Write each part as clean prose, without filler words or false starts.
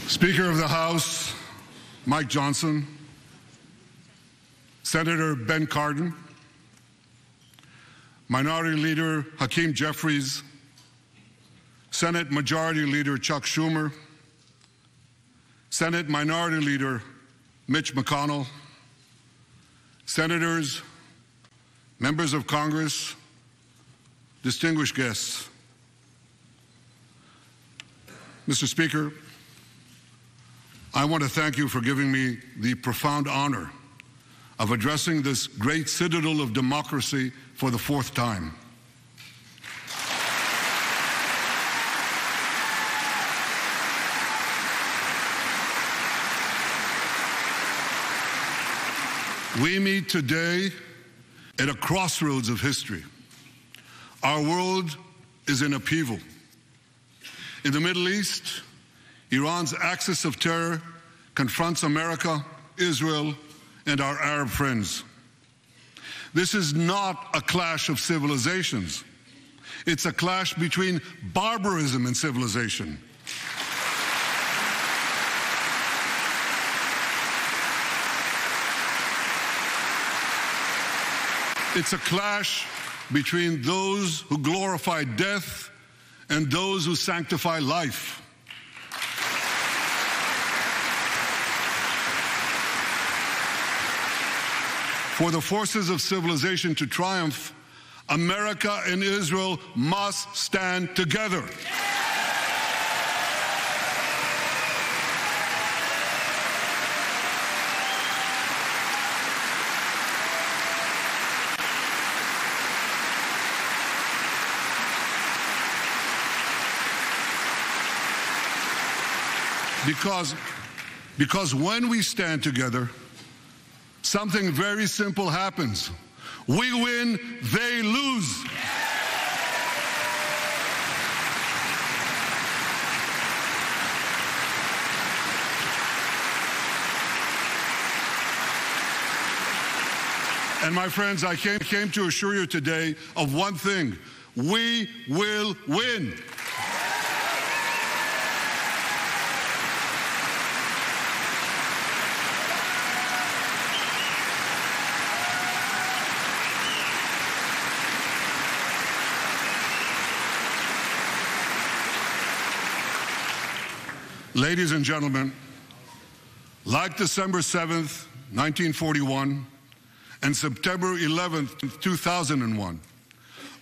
Speaker of the House Mike Johnson, Senator Ben Cardin, Minority Leader Hakeem Jeffries, Senate Majority Leader Chuck Schumer, Senate Minority Leader Mitch McConnell, Senators, members of Congress, distinguished guests. Mr. Speaker, I want to thank you for giving me the profound honor of addressing this great citadel of democracy for the fourth time. We meet today at a crossroads of history. Our world is in upheaval. In the Middle East, Iran's axis of terror confronts America, Israel, and our Arab friends. This is not a clash of civilizations. It's a clash between barbarism and civilization. It's a clash between those who glorify death and those who sanctify life. For the forces of civilization to triumph, America and Israel must stand together. Because when we stand together, something very simple happens. We win, they lose. And my friends, I came to assure you today of one thing: we will win. Ladies and gentlemen, like December 7th, 1941, and September 11th, 2001,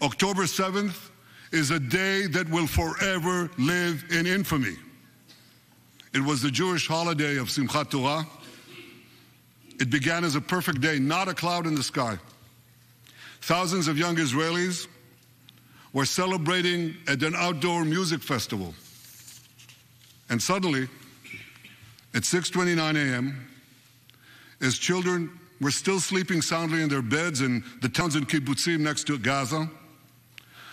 October 7th is a day that will forever live in infamy. It was the Jewish holiday of Simchat Torah. It began as a perfect day, not a cloud in the sky. Thousands of young Israelis were celebrating at an outdoor music festival. And suddenly, at 6:29 a.m., as children were still sleeping soundly in their beds in the towns and kibbutzim next to Gaza,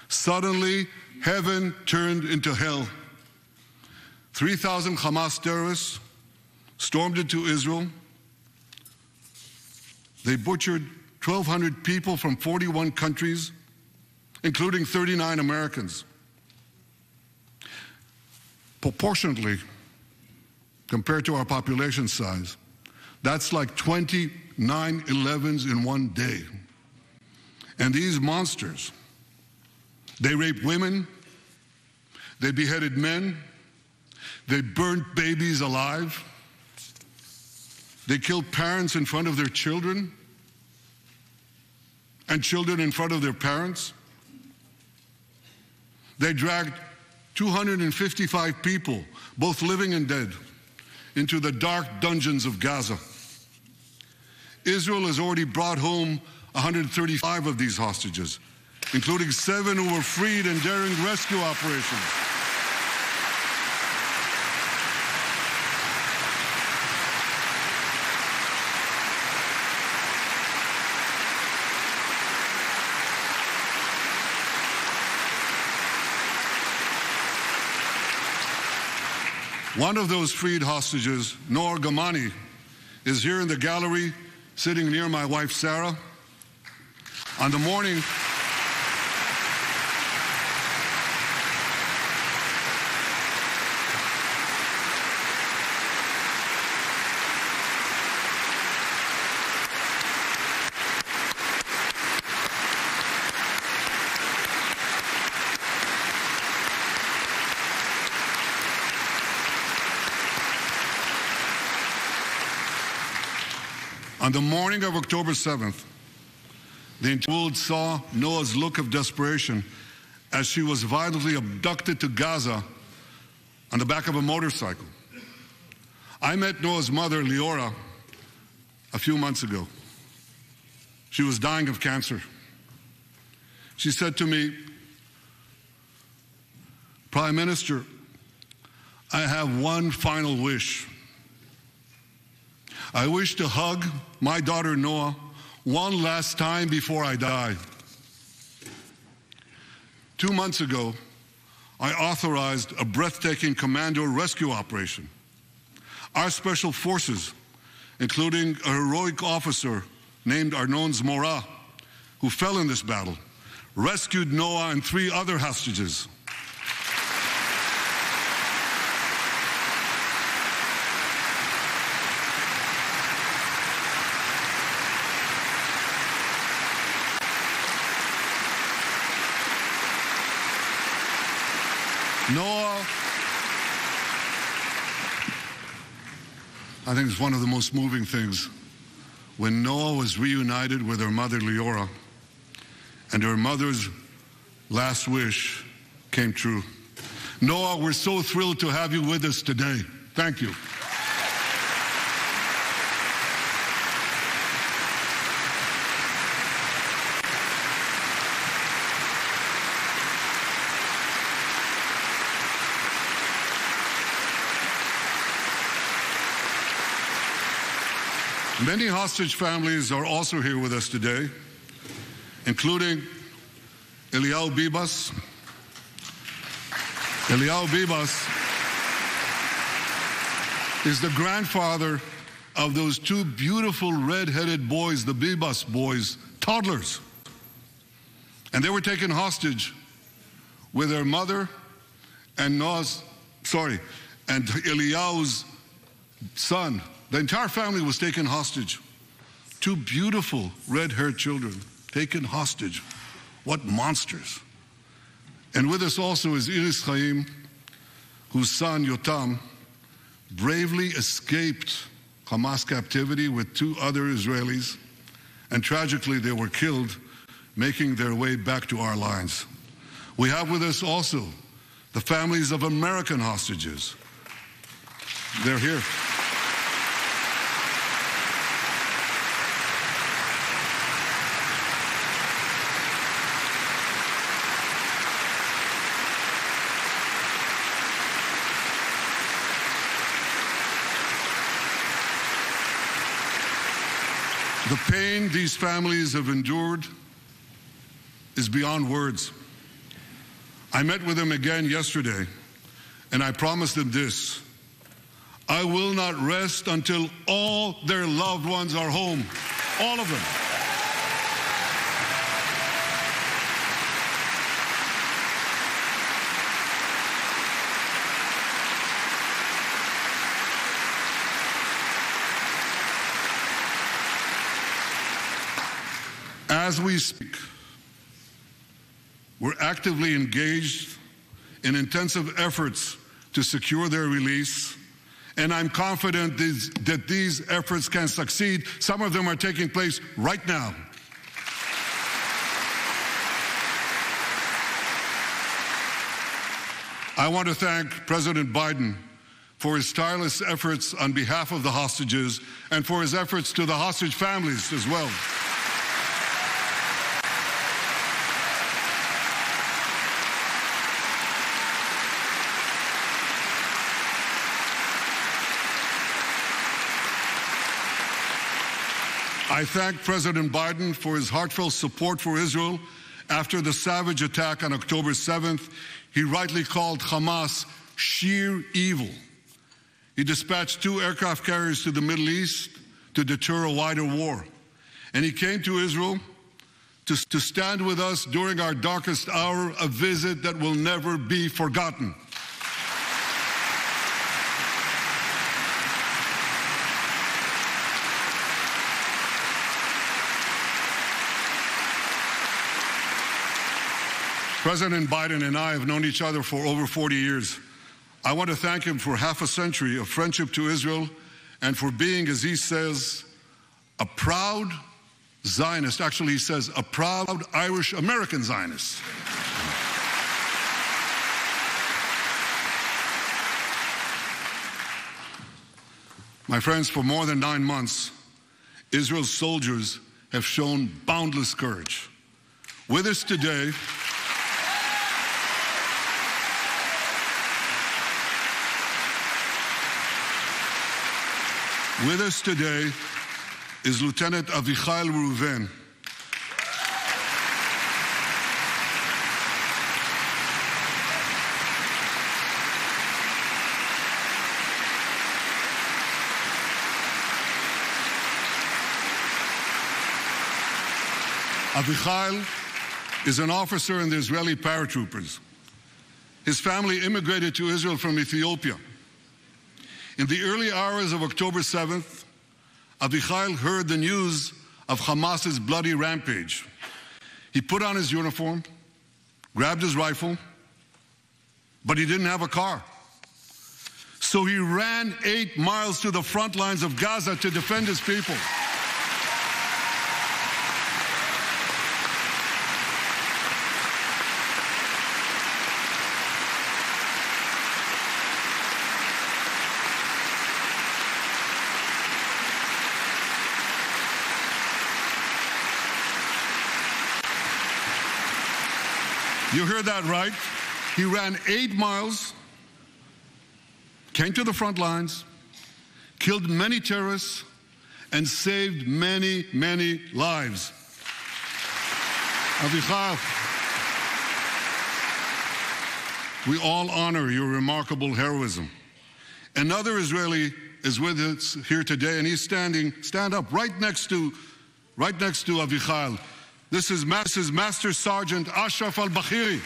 suddenly heaven turned into hell. 3,000 Hamas terrorists stormed into Israel. They butchered 1,200 people from 41 countries, including 39 Americans. Proportionately, compared to our population size, that's like 20 9/11s in one day. And these monsters, they raped women, they beheaded men, they burnt babies alive, they killed parents in front of their children, and children in front of their parents. They dragged 255 people, both living and dead, into the dark dungeons of Gaza. Israel has already brought home 135 of these hostages, including 7 who were freed in daring rescue operations. One of those freed hostages, Noor Gamani, is here in the gallery, sitting near my wife, Sarah. On the morning On the morning of October 7th, the entire world saw Noah's look of desperation as she was violently abducted to Gaza on the back of a motorcycle. I met Noah's mother, Leora, a few months ago. She was dying of cancer. She said to me, "Prime Minister, I have one final wish. I wish to hug my daughter Noah one last time before I die." 2 months ago, I authorized a breathtaking commando rescue operation. Our special forces, including a heroic officer named Arnon's Mora, who fell in this battle, rescued Noah and 3 other hostages. Noah, I think it's one of the most moving things. When Noah was reunited with her mother, Leora, and her mother's last wish came true. Noah, we're so thrilled to have you with us today. Thank you. Many hostage families are also here with us today, including Eliyahu Bibas. Eliyahu Bibas is the grandfather of those 2 beautiful red-headed boys, the Bibas boys, toddlers. And they were taken hostage with their mother and and Eliyahu's son. The entire family was taken hostage. 2 beautiful red-haired children taken hostage. What monsters. And with us also is Iris Chaim, whose son Yotam bravely escaped Hamas captivity with 2 other Israelis, and tragically they were killed making their way back to our lines. We have with us also the families of American hostages. They're here. The pain these families have endured is beyond words. I met with them again yesterday, and I promised them this: I will not rest until all their loved ones are home. All of them. As we speak, we're actively engaged in intensive efforts to secure their release, and I'm confident that these efforts can succeed. Some of them are taking place right now. I want to thank President Biden for his tireless efforts on behalf of the hostages and for his efforts to the hostage families as well. I thank President Biden for his heartfelt support for Israel after the savage attack on October 7th. He rightly called Hamas sheer evil. He dispatched 2 aircraft carriers to the Middle East to deter a wider war. And he came to Israel to stand with us during our darkest hour, a visit that will never be forgotten. President Biden and I have known each other for over 40 years. I want to thank him for half a century of friendship to Israel and for being, as he says, a proud Zionist. Actually, he says a proud Irish-American Zionist. My friends, for more than 9 months, Israel's soldiers have shown boundless courage. With us today, is Lieutenant Avichai Reuven. Avichai is an officer in the Israeli paratroopers. His family immigrated to Israel from Ethiopia. In the early hours of October 7th, Avichai heard the news of Hamas's bloody rampage. He put on his uniform, grabbed his rifle, but he didn't have a car. So he ran 8 miles to the front lines of Gaza to defend his people. You heard that right. He ran 8 miles, came to the front lines, killed many terrorists, and saved many, many lives. Avichai, we all honor your remarkable heroism. Another Israeli is with us here today, and he's stand up right next to Avichai. This is Master Sergeant Ashraf al-Bakhiri.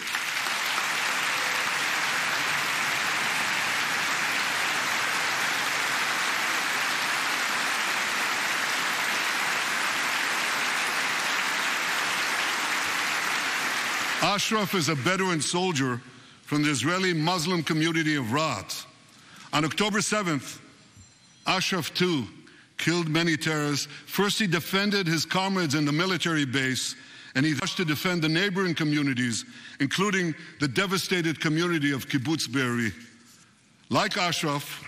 Ashraf is a Bedouin soldier from the Israeli Muslim community of Raat. On October 7th, Ashraf too killed many terrorists. First, he defended his comrades in the military base, and he rushed to defend the neighboring communities, including the devastated community of Kibbutz Be'eri. Like Ashraf,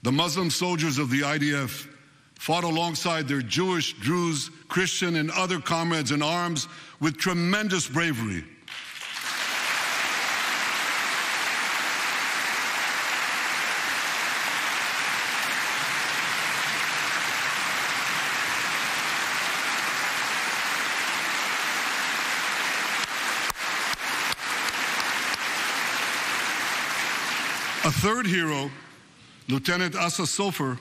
the Muslim soldiers of the IDF fought alongside their Jewish, Druze, Christian, and other comrades in arms with tremendous bravery. A third hero, Lieutenant Asa Sofer,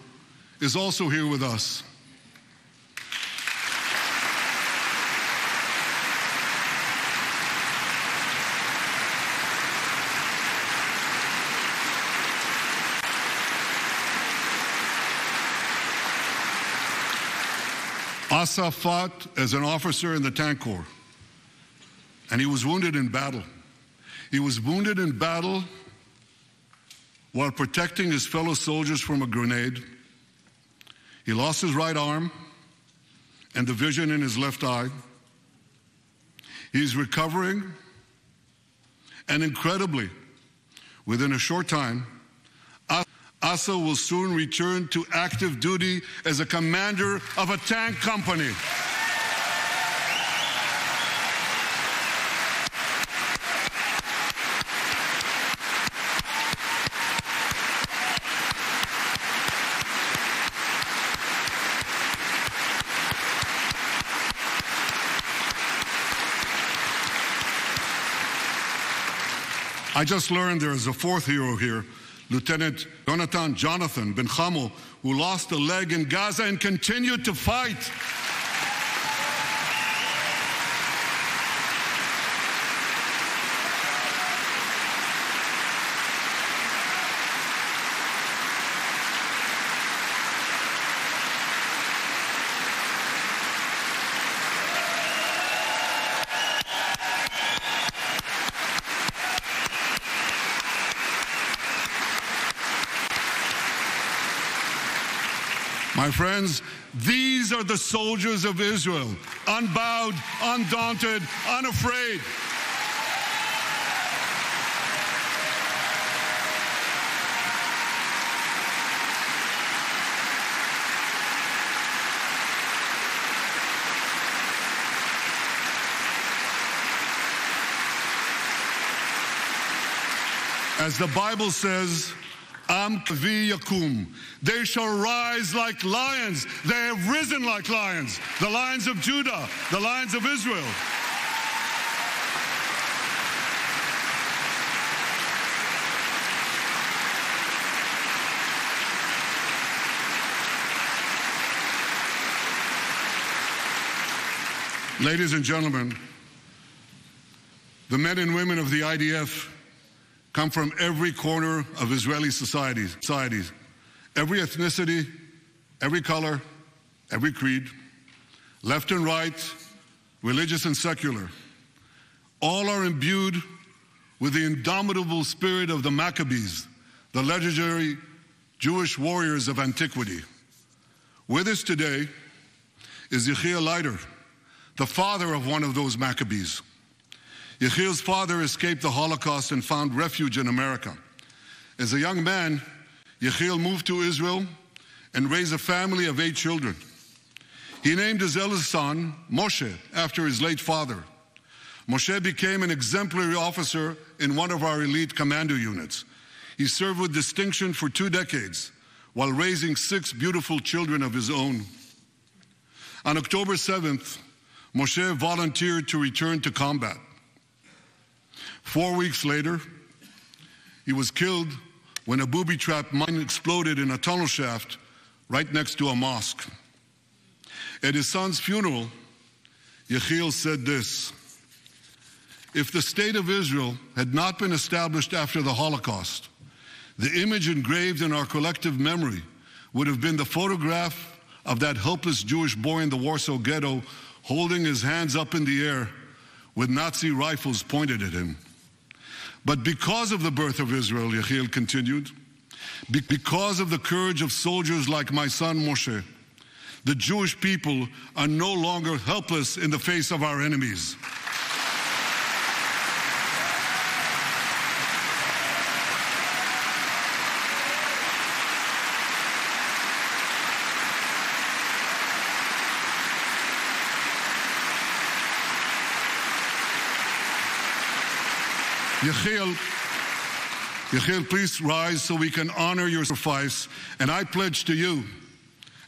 is also here with us. Asa fought as an officer in the Tank Corps, and he was wounded in battle. He was wounded in battle while protecting his fellow soldiers from a grenade. He lost his right arm and the vision in his left eye. He's recovering, and incredibly, within a short time, Asa will soon return to active duty as a commander of a tank company. I just learned there is a fourth hero here, Lieutenant Jonathan Ben Chamo, who lost a leg in Gaza and continued to fight. My friends, these are the soldiers of Israel, unbowed, undaunted, unafraid. As the Bible says, Am kavi yakum. They shall rise like lions. They have risen like lions. The lions of Judah, the lions of Israel. Ladies and gentlemen, the men and women of the IDF come from every corner of Israeli societies, every ethnicity, every color, every creed, left and right, religious and secular. All are imbued with the indomitable spirit of the Maccabees, the legendary Jewish warriors of antiquity. With us today is Yechiel Leiter, the father of one of those Maccabees. Yechiel's father escaped the Holocaust and found refuge in America. As a young man, Yechiel moved to Israel and raised a family of 8 children. He named his eldest son, Moshe, after his late father. Moshe became an exemplary officer in one of our elite commando units. He served with distinction for 2 decades while raising 6 beautiful children of his own. On October 7th, Moshe volunteered to return to combat. 4 weeks later, he was killed when a booby-trapped mine exploded in a tunnel shaft right next to a mosque. At his son's funeral, Yechiel said this: "If the state of Israel had not been established after the Holocaust, the image engraved in our collective memory would have been the photograph of that helpless Jewish boy in the Warsaw Ghetto holding his hands up in the air with Nazi rifles pointed at him. But because of the birth of Israel," Yechiel continued, "because of the courage of soldiers like my son Moshe, the Jewish people are no longer helpless in the face of our enemies." Yechiel, please rise so we can honor your sacrifice. And I pledge to you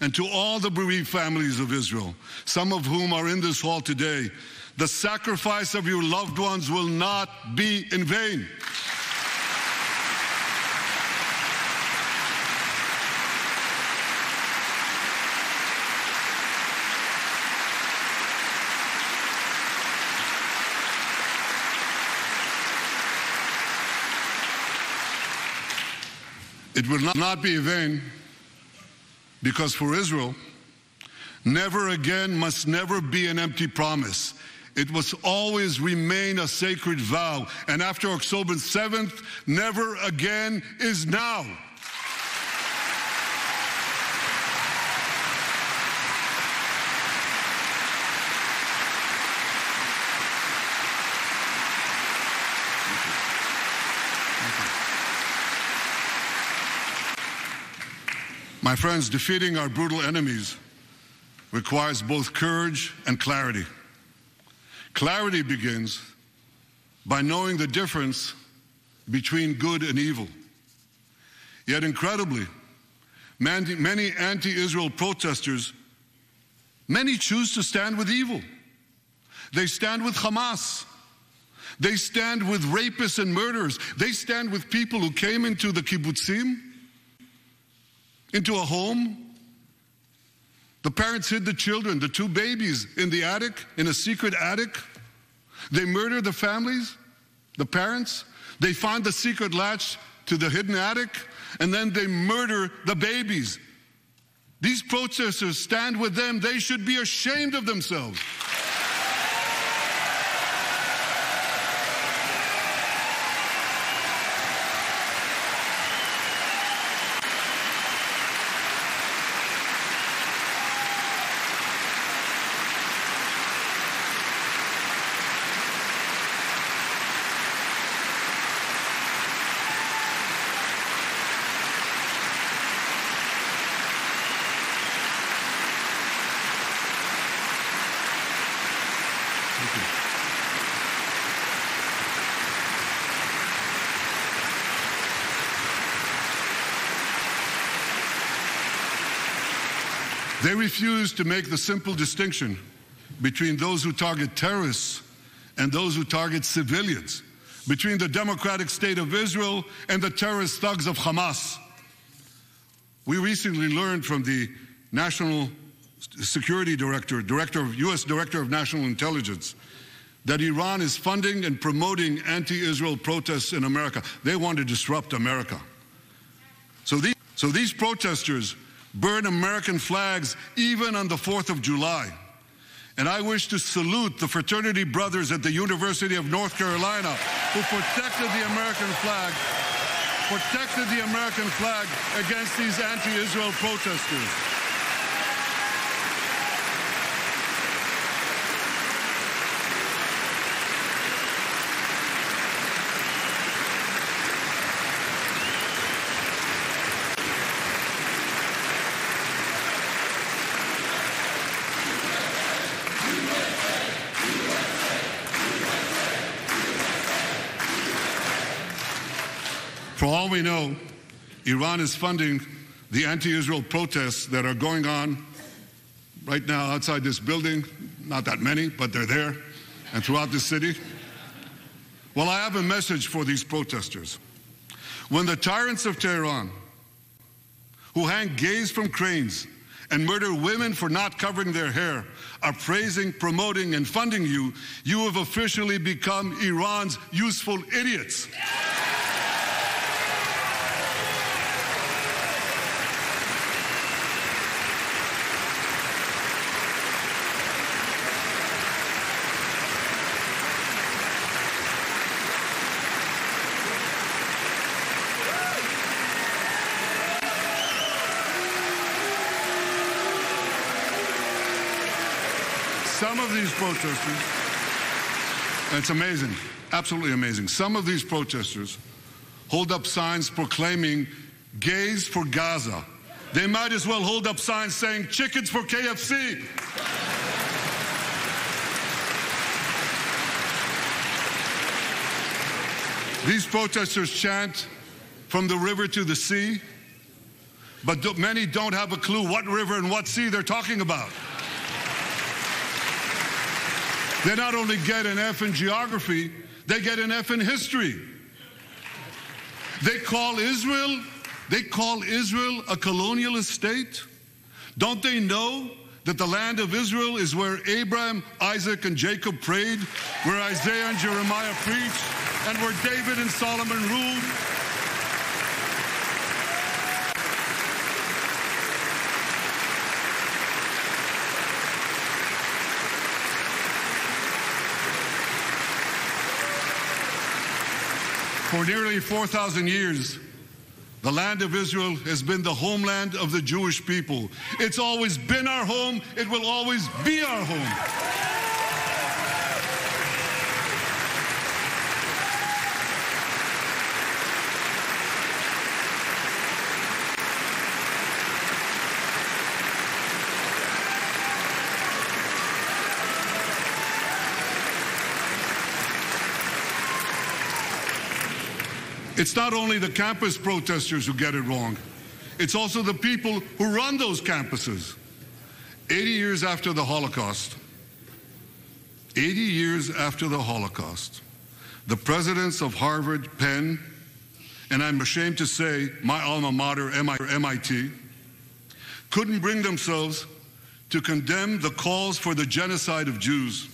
and to all the bereaved families of Israel, some of whom are in this hall today, the sacrifice of your loved ones will not be in vain. It will not be in vain, because for Israel, never again must never be an empty promise. It must always remain a sacred vow. And after October 7th, never again is now. My friends, defeating our brutal enemies requires both courage and clarity. Clarity begins by knowing the difference between good and evil. Yet incredibly, many anti-Israel protesters, many choose to stand with evil. They stand with Hamas. They stand with rapists and murderers. They stand with people who came into the kibbutzim, into a home. The parents hid the children, the 2 babies, in the attic, in a secret attic. They murder the families, the parents. They find the secret latch to the hidden attic, and then they murder the babies. These protesters stand with them. They should be ashamed of themselves. They refuse to make the simple distinction between those who target terrorists and those who target civilians, between the democratic state of Israel and the terrorist thugs of Hamas. We recently learned from the National Security Director, U.S. Director of National Intelligence, that Iran is funding and promoting anti-Israel protests in America. They want to disrupt America. So these protesters burn American flags even on the 4th of July. And I wish to salute the fraternity brothers at the University of North Carolina who protected the American flag against these anti-Israel protesters. For all we know, Iran is funding the anti-Israel protests that are going on right now outside this building. Not that many, but they're there, and throughout the city. Well, I have a message for these protesters. When the tyrants of Tehran, who hang gays from cranes and murder women for not covering their hair, are praising, promoting, and funding you, you have officially become Iran's useful idiots. Some of these protesters, and it's amazing, absolutely amazing, some of these protesters hold up signs proclaiming gays for Gaza. They might as well hold up signs saying chickens for KFC. These protesters chant from the river to the sea, but many don't have a clue what river and what sea they're talking about. They not only get an F in geography, they get an F in history. They call Israel a colonialist state. Don't they know that the land of Israel is where Abraham, Isaac, and Jacob prayed, where Isaiah and Jeremiah preached, and where David and Solomon ruled? For nearly 4,000 years, the land of Israel has been the homeland of the Jewish people. It's always been our home. It will always be our home. It's not only the campus protesters who get it wrong. It's also the people who run those campuses. 80 years after the Holocaust, the presidents of Harvard, Penn, and I'm ashamed to say my alma mater, MIT, couldn't bring themselves to condemn the calls for the genocide of Jews.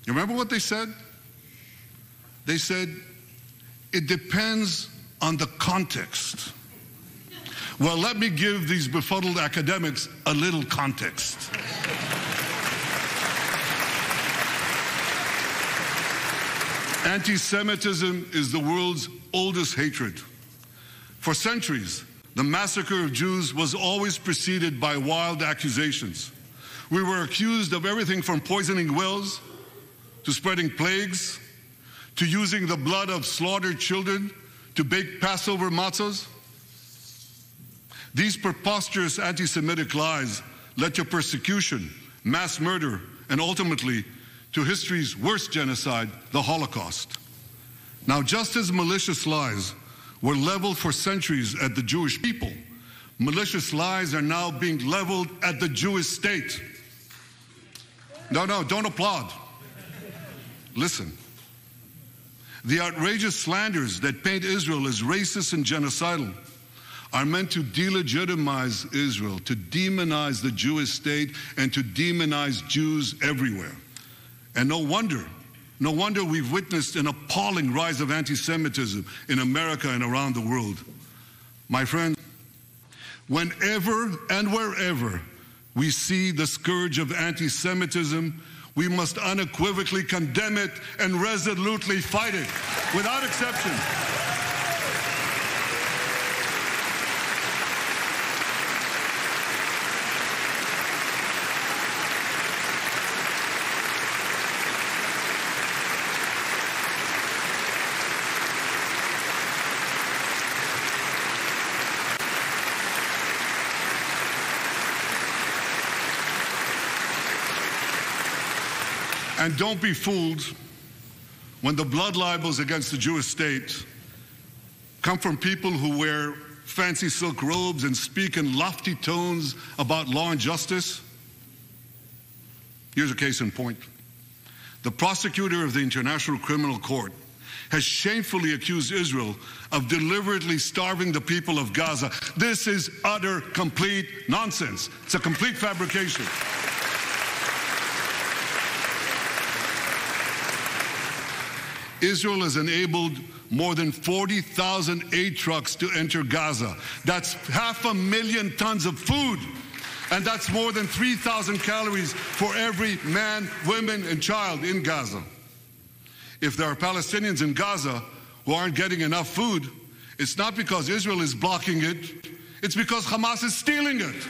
You remember what they said? They said, it depends on the context. Well, let me give these befuddled academics a little context. Anti-Semitism is the world's oldest hatred. For centuries, the massacre of Jews was always preceded by wild accusations. We were accused of everything from poisoning wells to spreading plagues, to using the blood of slaughtered children to bake Passover matzahs. These preposterous anti-Semitic lies led to persecution, mass murder, and ultimately to history's worst genocide, the Holocaust. Now, just as malicious lies were leveled for centuries at the Jewish people, Malicious lies are now being leveled at the Jewish state. No, don't applaud. Listen. The outrageous slanders that paint Israel as racist and genocidal are meant to delegitimize Israel, to demonize the Jewish state, and to demonize Jews everywhere. And no wonder we've witnessed an appalling rise of anti-Semitism in America and around the world. My friends, whenever and wherever we see the scourge of anti-Semitism, we must unequivocally condemn it and resolutely fight it, without exception. And don't be fooled when the blood libels against the Jewish state come from people who wear fancy silk robes and speak in lofty tones about law and justice. Here's a case in point. The prosecutor of the International Criminal Court has shamefully accused Israel of deliberately starving the people of Gaza. This is utter, complete nonsense. It's a complete fabrication. Israel has enabled more than 40,000 aid trucks to enter Gaza. That's 500,000 tons of food. And that's more than 3,000 calories for every man, woman, and child in Gaza. If there are Palestinians in Gaza who aren't getting enough food, it's not because Israel is blocking it, it's because Hamas is stealing it.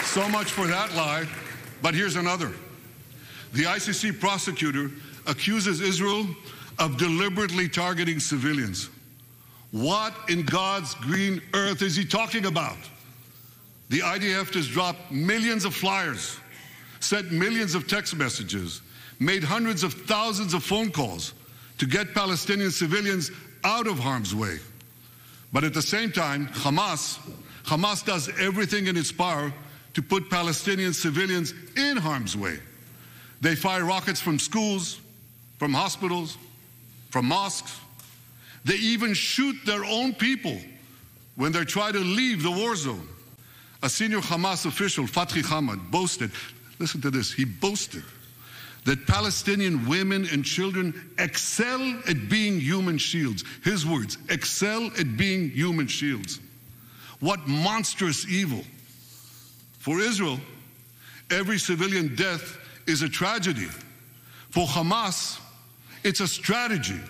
So much for that lie, but here's another. The ICC prosecutor accuses Israel of deliberately targeting civilians. What in God's green earth is he talking about? The IDF has dropped millions of flyers, sent millions of text messages, made hundreds of thousands of phone calls to get Palestinian civilians out of harm's way. But at the same time, Hamas does everything in its power to put Palestinian civilians in harm's way. They fire rockets from schools, from hospitals, from mosques. They even shoot their own people when they try to leave the war zone. A senior Hamas official, Fathi Hamad, boasted, listen to this, he boasted that Palestinian women and children excel at being human shields. His words, excel at being human shields. What monstrous evil. For Israel, every civilian death is a tragedy. For Hamas, it's a strategy.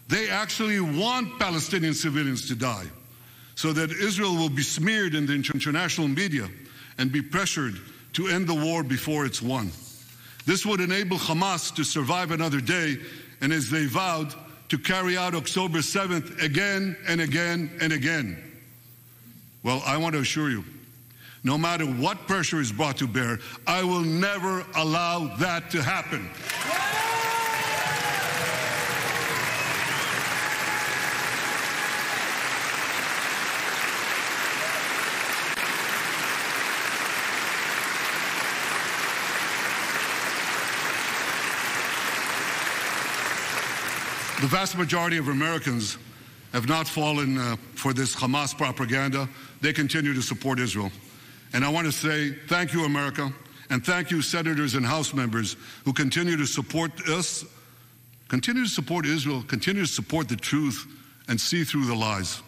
They actually want Palestinian civilians to die so that Israel will be smeared in the international media and be pressured to end the war before it's won. This would enable Hamas to survive another day and, as they vowed, to carry out October 7th again and again and again. Well, I want to assure you, no matter what pressure is brought to bear, I will never allow that to happen. The vast majority of Americans have not fallen for this Hamas propaganda. They continue to support Israel. And I want to say thank you, America, and thank you, senators and House members who continue to support us, continue to support Israel, continue to support the truth, and see through the lies.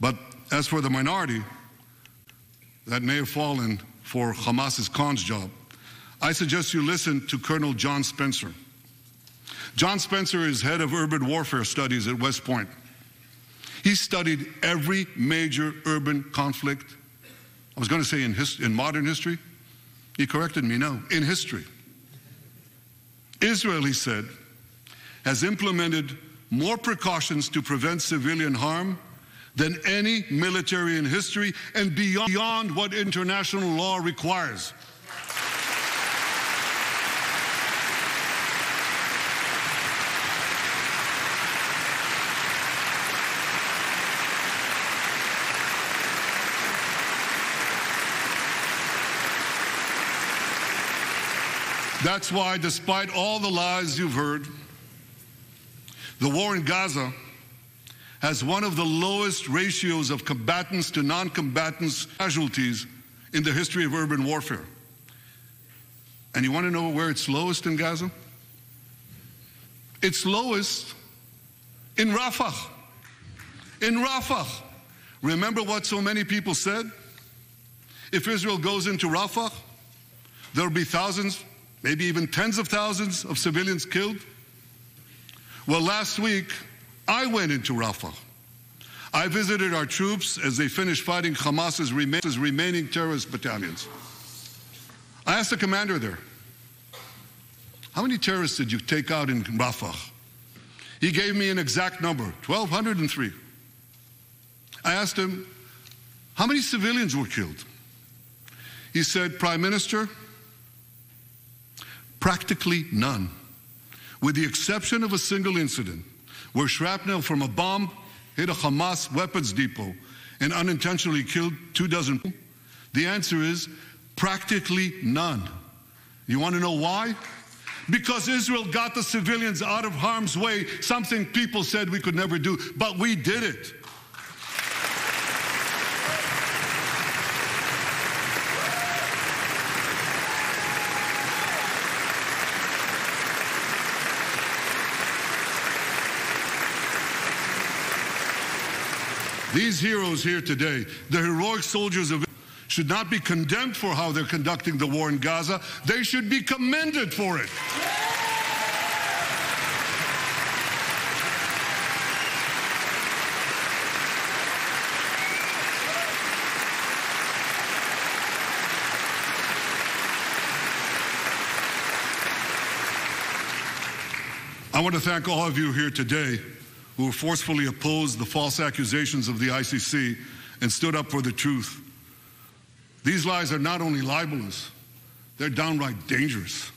But as for the minority that may have fallen for Hamas's con's job, I suggest you listen to Colonel John Spencer. John Spencer is head of urban warfare studies at West Point. He studied every major urban conflict. I was going to say in modern history. He corrected me, no, in history. Israel, he said, has implemented more precautions to prevent civilian harm than any military in history and beyond what international law requires. That's why, despite all the lies you've heard, the war in Gaza has one of the lowest ratios of combatants to non-combatants casualties in the history of urban warfare. And you want to know where it's lowest in Gaza? It's lowest in Rafah. In Rafah. Remember what so many people said? If Israel goes into Rafah, there'll be thousands, maybe even tens of thousands of civilians killed. Well, last week, I went into Rafah. I visited our troops as they finished fighting Hamas's remaining terrorist battalions. I asked the commander there, how many terrorists did you take out in Rafah? He gave me an exact number, 1,203. I asked him, how many civilians were killed? He said, Prime Minister, practically none, with the exception of a single incident where shrapnel from a bomb hit a Hamas weapons depot and unintentionally killed 24 people. The answer is practically none. You want to know why? Because Israel got the civilians out of harm's way, something people said we could never do, but we did it. These heroes here today, the heroic soldiers of Israel, should not be condemned for how they're conducting the war in Gaza. They should be commended for it. I want to thank all of you here today who forcefully opposed the false accusations of the ICC and stood up for the truth. These lies are not only libelous, they're downright dangerous.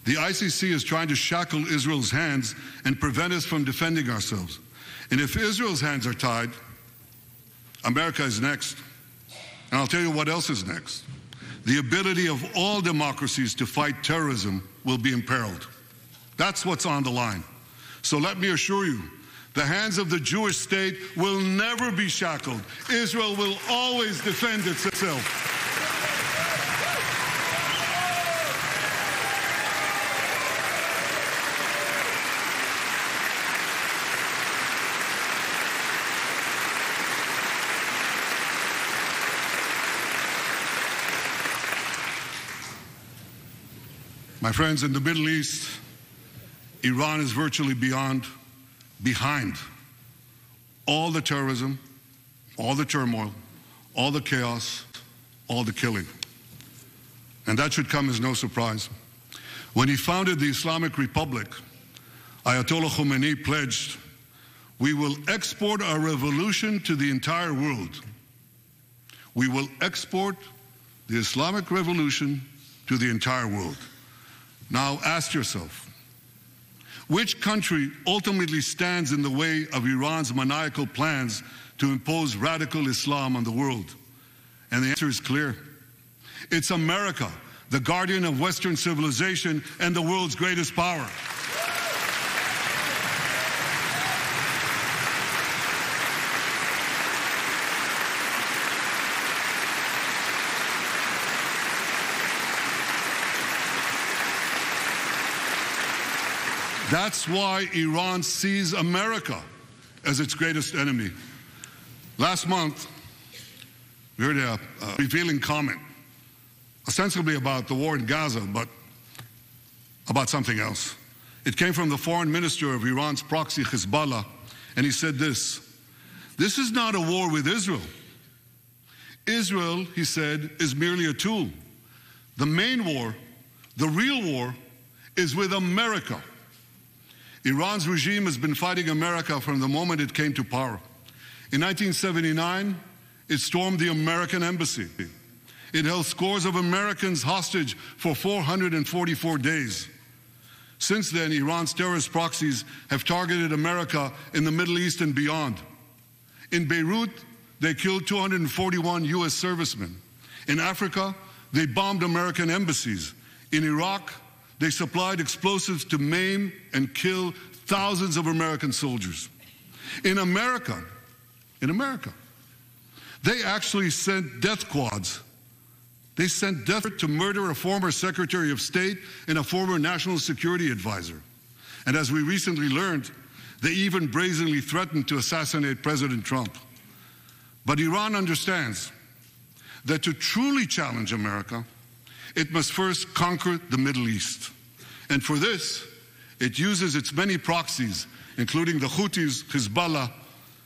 The ICC is trying to shackle Israel's hands and prevent us from defending ourselves. And if Israel's hands are tied, America is next. And I'll tell you what else is next. The ability of all democracies to fight terrorism will be imperiled. That's what's on the line. So let me assure you, the hands of the Jewish state will never be shackled. Israel will always defend itself. My friends, in the Middle East, Iran is virtually behind all the terrorism, all the turmoil, all the chaos, all the killing. And that should come as no surprise. When he founded the Islamic Republic, Ayatollah Khomeini pledged, "We will export our revolution to the entire world." We will export the Islamic revolution to the entire world. Now ask yourself, which country ultimately stands in the way of Iran's maniacal plans to impose radical Islam on the world? And the answer is clear. It's America, the guardian of Western civilization and the world's greatest power. That's why Iran sees America as its greatest enemy. Last month, we heard a revealing comment, ostensibly about the war in Gaza, but about something else. It came from the foreign minister of Iran's proxy, Hezbollah, and he said this: "This is not a war with Israel. Israel," he said, "is merely a tool. The main war, the real war, is with America." Iran's regime has been fighting America from the moment it came to power. In 1979, it stormed the American embassy. It held scores of Americans hostage for 444 days. Since then, Iran's terrorist proxies have targeted America in the Middle East and beyond. In Beirut, they killed 241 U.S. servicemen. In Africa, they bombed American embassies. In Iraq, they supplied explosives to maim and kill thousands of American soldiers. In America, they actually sent death squads. They sent death to murder a former Secretary of State and a former National Security Advisor. And as we recently learned, they even brazenly threatened to assassinate President Trump. But Iran understands that to truly challenge America, it must first conquer the Middle East. And for this, it uses its many proxies, including the Houthis, Hezbollah,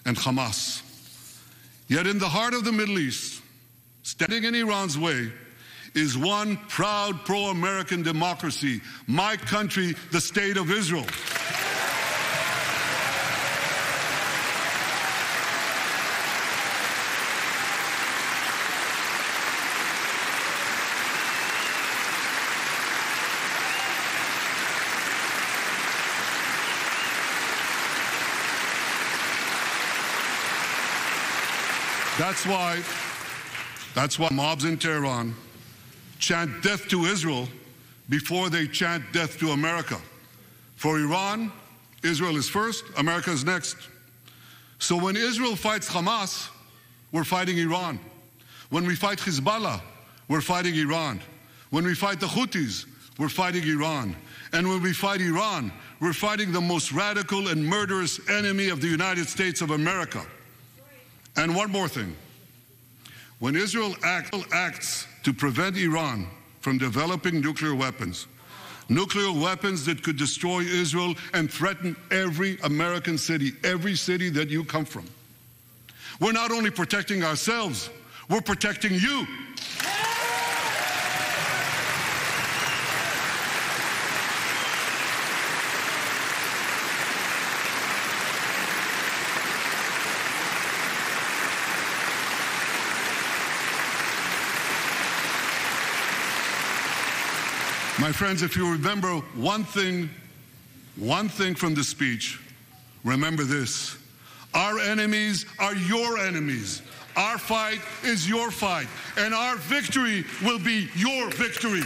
and Hamas. Yet in the heart of the Middle East, standing in Iran's way, is one proud pro-American democracy, my country, the State of Israel. That's why mobs in Tehran chant death to Israel before they chant death to America. For Iran, Israel is first, America is next. So when Israel fights Hamas, we're fighting Iran. When we fight Hezbollah, we're fighting Iran. When we fight the Houthis, we're fighting Iran. And when we fight Iran, we're fighting the most radical and murderous enemy of the United States of America. And one more thing. When Israel acts to prevent Iran from developing nuclear weapons that could destroy Israel and threaten every American city, every city that you come from, we're not only protecting ourselves, we're protecting you. My friends, if you remember one thing from the speech, remember this. Our enemies are your enemies. Our fight is your fight. And our victory will be your victory.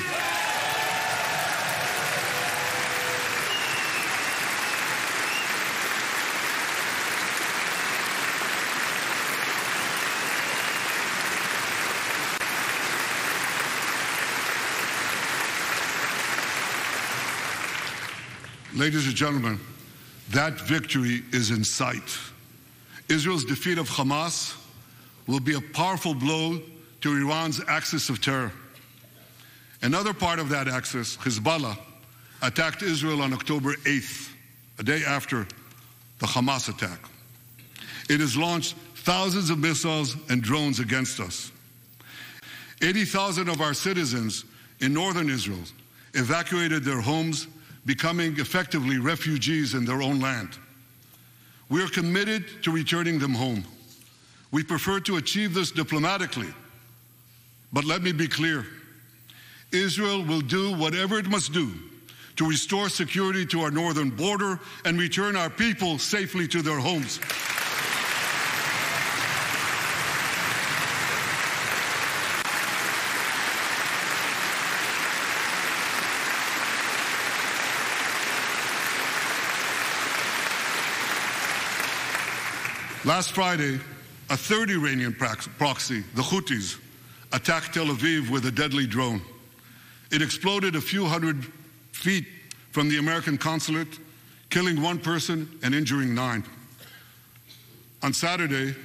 Ladies and gentlemen, that victory is in sight. Israel's defeat of Hamas will be a powerful blow to Iran's axis of terror. Another part of that axis, Hezbollah, attacked Israel on October 8th, a day after the Hamas attack. It has launched thousands of missiles and drones against us. 80,000 of our citizens in northern Israel evacuated their homes, becoming effectively refugees in their own land. We are committed to returning them home. We prefer to achieve this diplomatically. But let me be clear. Israel will do whatever it must do to restore security to our northern border and return our people safely to their homes. Last Friday, a third Iranian proxy, the Houthis, attacked Tel Aviv with a deadly drone. It exploded a few hundred feet from the American consulate, killing one person and injuring 9. On Saturday,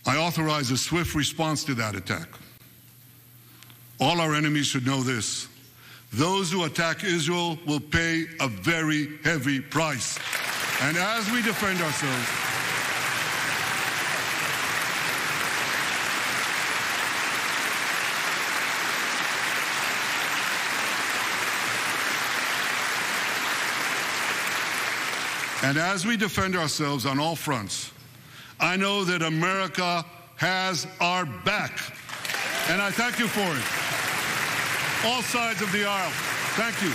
I authorized a swift response to that attack. All our enemies should know this. Those who attack Israel will pay a very heavy price. And as we defend ourselves, on all fronts, I know that America has our back, and I thank you for it. All sides of the aisle, thank you.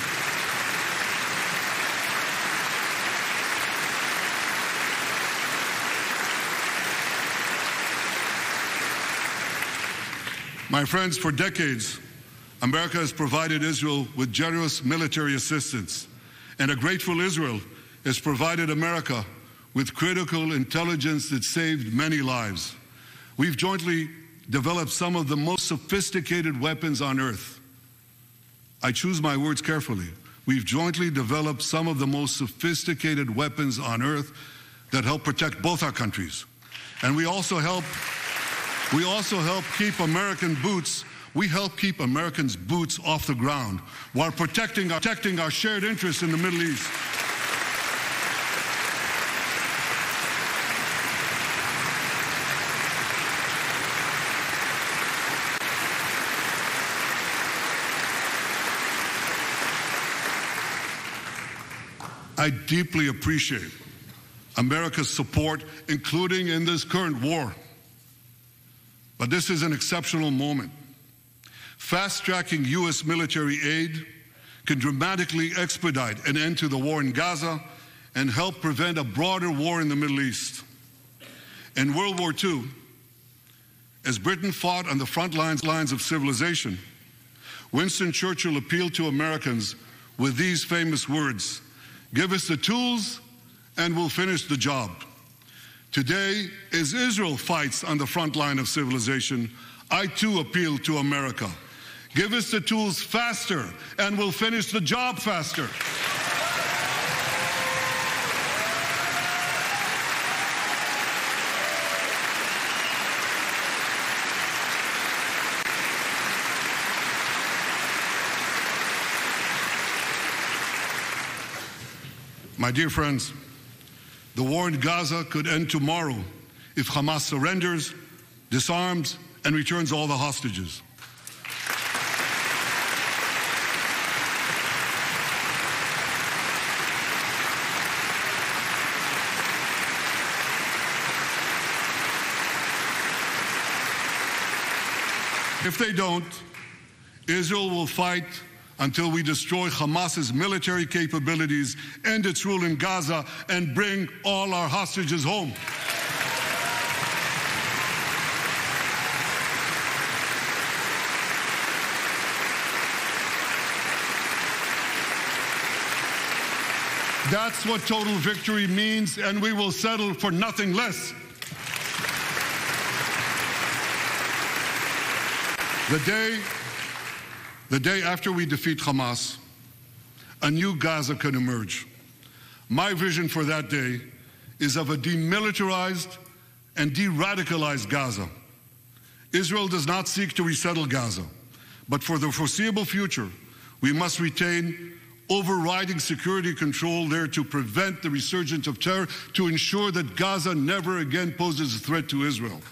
My friends, for decades, America has provided Israel with generous military assistance, and a grateful Israel has provided America with critical intelligence that saved many lives. We've jointly developed some of the most sophisticated weapons on earth. I choose my words carefully. We've jointly developed some of the most sophisticated weapons on earth that help protect both our countries. And we also help keep American boots. We help keep Americans' boots off the ground while protecting our shared interests in the Middle East. I deeply appreciate America's support, including in this current war. But this is an exceptional moment. Fast-tracking U.S. military aid can dramatically expedite an end to the war in Gaza and help prevent a broader war in the Middle East. In World War II, as Britain fought on the front lines of civilization, Winston Churchill appealed to Americans with these famous words: "Give us the tools and we'll finish the job." Today, as Israel fights on the front line of civilization, I too appeal to America. Give us the tools faster and we'll finish the job faster. My dear friends, the war in Gaza could end tomorrow if Hamas surrenders, disarms, and returns all the hostages. If they don't, Israel will fight until we destroy Hamas's military capabilities, end its rule in Gaza, and bring all our hostages home. That's what total victory means, and we will settle for nothing less. The day after we defeat Hamas, a new Gaza can emerge. My vision for that day is of a demilitarized and de-radicalized Gaza. Israel does not seek to resettle Gaza, but for the foreseeable future, we must retain overriding security control there to prevent the resurgence of terror, to ensure that Gaza never again poses a threat to Israel.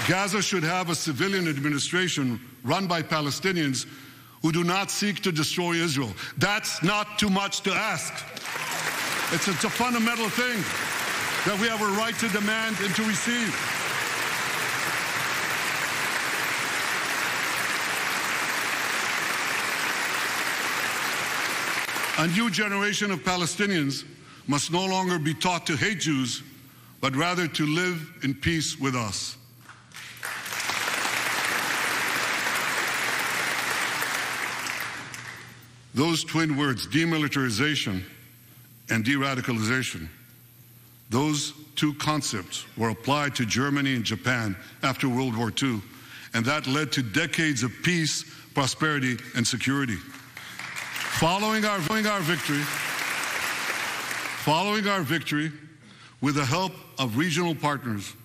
Gaza should have a civilian administration run by Palestinians who do not seek to destroy Israel. That's not too much to ask. It's a fundamental thing that we have a right to demand and to receive. A new generation of Palestinians must no longer be taught to hate Jews, but rather to live in peace with us. Those twin words, demilitarization and de-radicalization, those two concepts were applied to Germany and Japan after World War II, and that led to decades of peace, prosperity, and security. Following our victory, with the help of regional partners,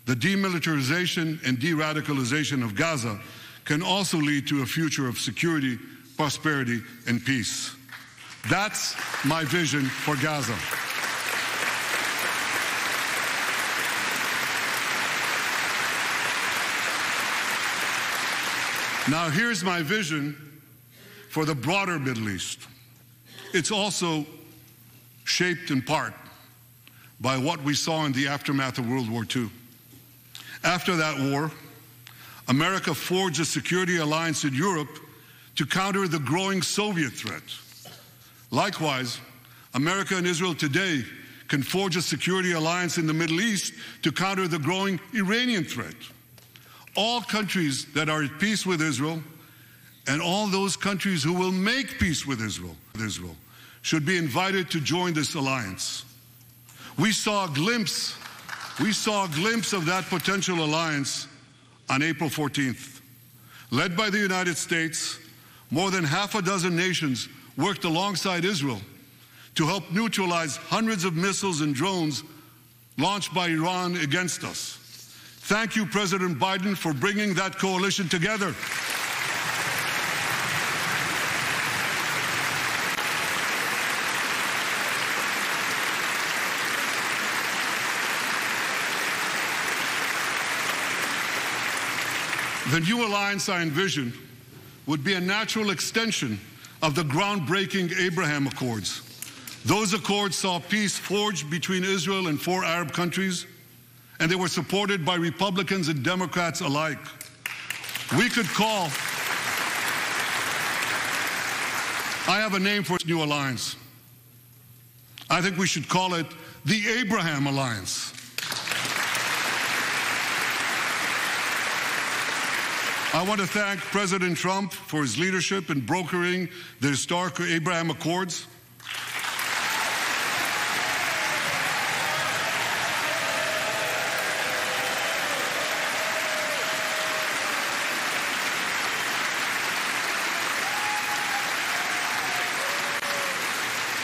the demilitarization and de-radicalization of Gaza can also lead to a future of security, prosperity, and peace. That's my vision for Gaza. Now, here's my vision for the broader Middle East. It's also shaped in part by what we saw in the aftermath of World War II. After that war, America forged a security alliance in Europe to counter the growing Soviet threat. Likewise, America and Israel today can forge a security alliance in the Middle East to counter the growing Iranian threat. All countries that are at peace with Israel and all those countries who will make peace with Israel should be invited to join this alliance. We saw a glimpse of that potential alliance on April 14th. Led by the United States, more than half a dozen nations worked alongside Israel to help neutralize hundreds of missiles and drones launched by Iran against us. Thank you, President Biden, for bringing that coalition together. The new alliance I envision would be a natural extension of the groundbreaking Abraham Accords. Those accords saw peace forged between Israel and 4 Arab countries, and they were supported by Republicans and Democrats alike. We could call... I have a name for this new alliance. I think we should call it the Abraham Alliance. I want to thank President Trump for his leadership in brokering the historic Abraham Accords.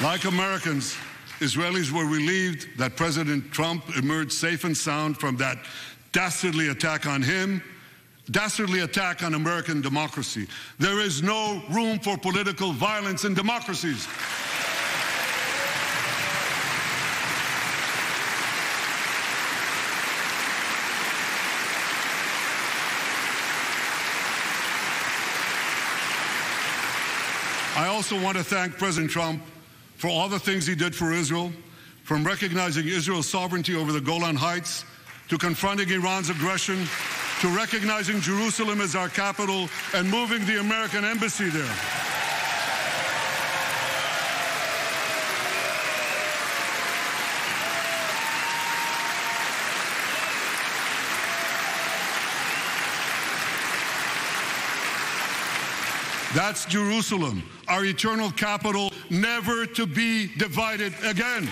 Like Americans, Israelis were relieved that President Trump emerged safe and sound from that dastardly attack on him, dastardly attack on American democracy. There is no room for political violence in democracies. I also want to thank President Trump for all the things he did for Israel, from recognizing Israel's sovereignty over the Golan Heights, to confronting Iran's aggression, to recognizing Jerusalem as our capital and moving the American embassy there. That's Jerusalem, our eternal capital, never to be divided again.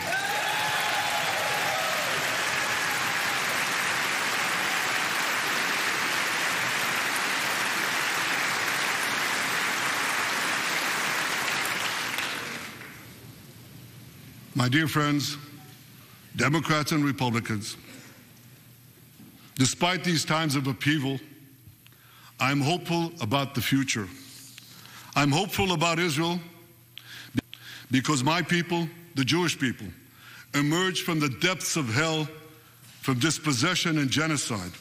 My dear friends, Democrats and Republicans, despite these times of upheaval, I'm hopeful about the future. I'm hopeful about Israel because my people, the Jewish people, emerged from the depths of hell, from dispossession and genocide.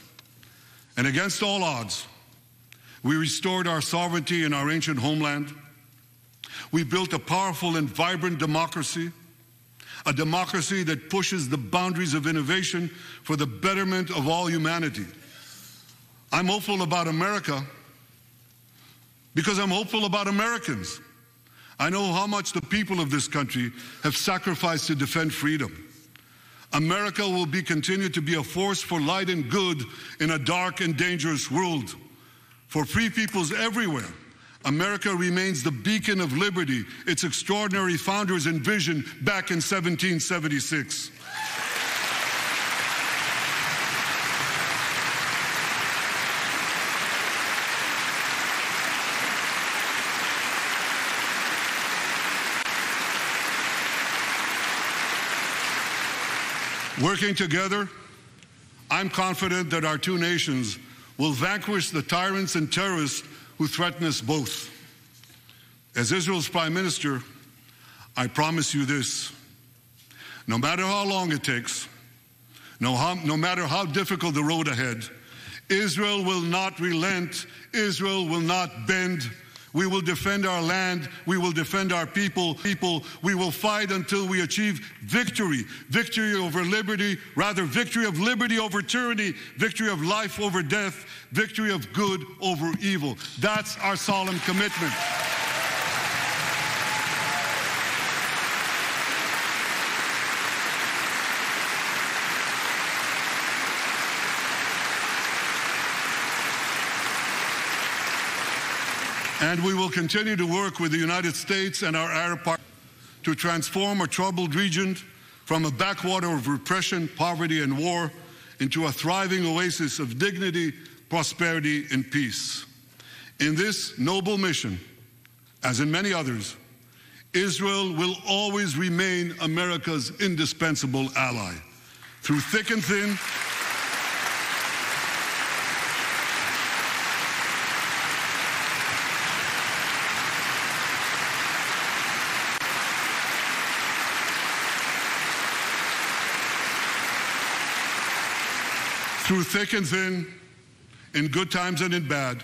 And against all odds, we restored our sovereignty in our ancient homeland. We built a powerful and vibrant democracy, a democracy that pushes the boundaries of innovation for the betterment of all humanity. I'm hopeful about America because I'm hopeful about Americans. I know how much the people of this country have sacrificed to defend freedom. America will continue to be a force for light and good in a dark and dangerous world. For free peoples everywhere, America remains the beacon of liberty its extraordinary founders envisioned back in 1776. Working together, I'm confident that our two nations will vanquish the tyrants and terrorists who threaten us both. As Israel's Prime Minister, I promise you this: no matter how long it takes, no matter how difficult the road ahead, Israel will not relent. Israel will not bend. We will defend our land. We will defend our people. We will fight until we achieve victory. Victory over liberty, rather victory of liberty over tyranny, victory of life over death, victory of good over evil. That's our solemn commitment. And we will continue to work with the United States and our Arab partners to transform a troubled region from a backwater of repression, poverty, and war into a thriving oasis of dignity, prosperity, and peace. In this noble mission, as in many others, Israel will always remain America's indispensable ally. Through thick and thin, in good times and in bad,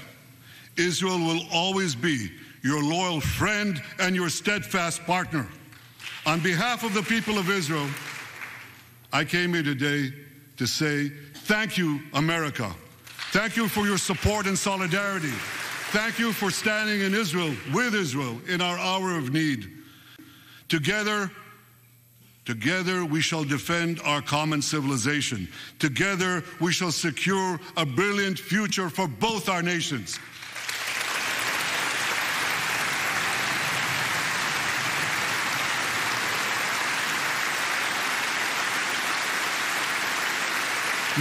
Israel will always be your loyal friend and your steadfast partner. On behalf of the people of Israel, I came here today to say thank you, America. Thank you for your support and solidarity. Thank you for standing in Israel, with Israel, in our hour of need. Together we shall defend our common civilization. Together we shall secure a brilliant future for both our nations.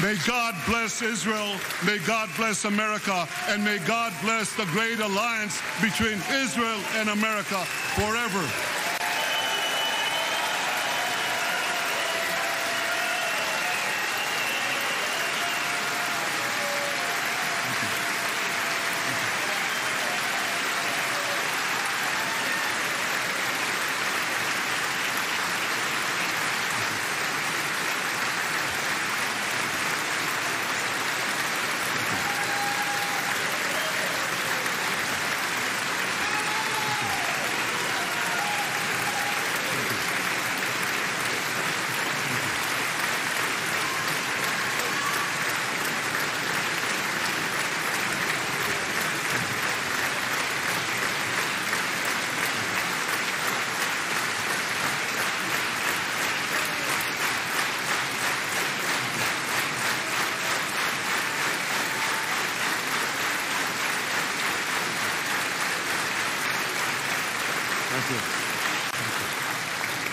May God bless Israel, may God bless America, and may God bless the great alliance between Israel and America forever.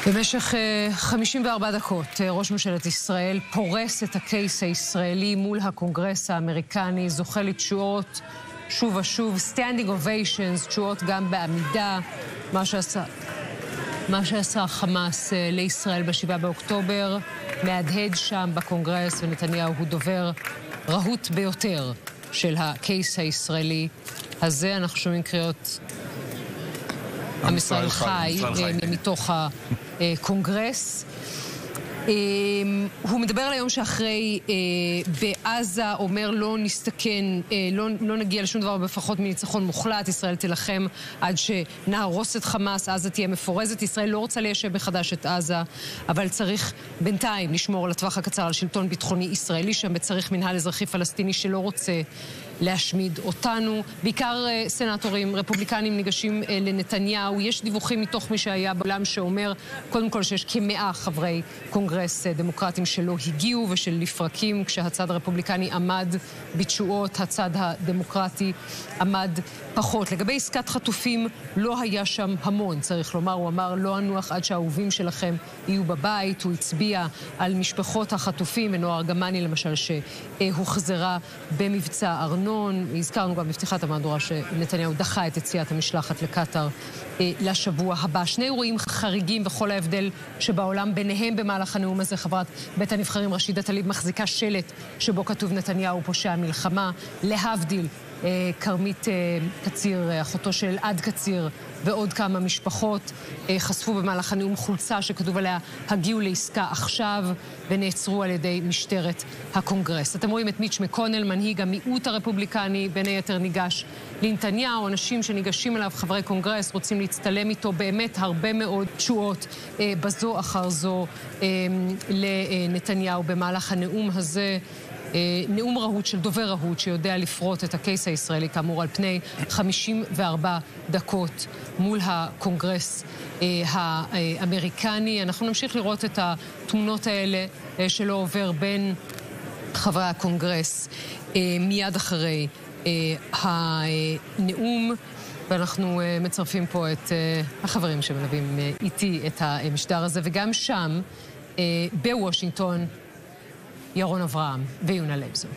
במשך 54 דקות ראש ממשלת ישראל פורס את הקייס הישראלי מול הקונגרס האמריקני, זוכה לתשואות שוב ושוב, standing ovations, תשואות גם בעמידה, מה שעשה חמאס לישראל ב7 באוקטובר, מהדהד שם בקונגרס, ונתניהו הוא דובר רהוט ביותר של הקייס הישראלי הזה. אנחנו שומעים קריאות עם ישראל חי מתוך הקונגרס. הוא מדבר על היום שאחרי בעזה, אומר לא נסתכן, לא נגיע לשום דבר בפחות מניצחון מוחלט, ישראל תלחם עד שנהרוס את חמאס, עזה תהיה מפורזת. ישראל לא רוצה ליישב מחדש את עזה, אבל צריך בינתיים לשמור לטווח הקצר על שלטון ביטחוני ישראלי שם, וצריך מנהל אזרחי פלסטיני שלא רוצה להשמיד אותנו. בעיקר סנטורים רפובליקנים ניגשים לנתניהו. יש דיווחים מתוך מי שהיה בעולם שאומר קודם כל שיש כ100 חברי קונגרס דמוקרטים שלא הגיעו ושל לפרקים, כשהצד הרפובליקני עמד בתשואות, הצד הדמוקרטי עמד פחות. לגבי עסקת חטופים לא היה שם המון, צריך לומר. הוא אמר לא אנוח עד שהאהובים שלכם יהיו בבית. הוא הצביע על משפחות החטופים, ונועה ארגמני למשל שהוחזרה במבצע ארנון. הזכרנו גם בפתיחת המהדורה שנתניהו דחה את יציאת המשלחת לקטר לשבוע הבא. שני אירועים חריגים וכל ההבדל שבעולם ביניהם במהלך הנאום הזה. חברת בית הנבחרים רשידה תליב מחזיקה שלט שבו כתוב נתניהו פושע מלחמה. להבדיל, כרמית קציר, אחותו של אלעד קציר, ועוד כמה משפחות חשפו במהלך הנאום חולצה שכתוב עליה הגיעו לעסקה עכשיו, ונעצרו על ידי משטרת הקונגרס. אתם רואים את מיץ' מקונל, מנהיג המיעוט הרפובליקני, בין היתר ניגש לנתניהו. אנשים שניגשים אליו, חברי קונגרס, רוצים להצטלם איתו, באמת הרבה מאוד תשואות בזו אחר זו לנתניהו במהלך הנאום הזה. נאום רהוט של דובר רהוט שיודע לפרוט את הקייס הישראלי, כאמור על פני 54 דקות מול הקונגרס האמריקני. אנחנו נמשיך לראות את התמונות האלה שלא עובר בין חברי הקונגרס מיד אחרי הנאום, ואנחנו מצרפים פה את החברים שמלווים איתי את המשדר הזה, וגם שם בוושינגטון ירון אברהם ויונה לייבזון.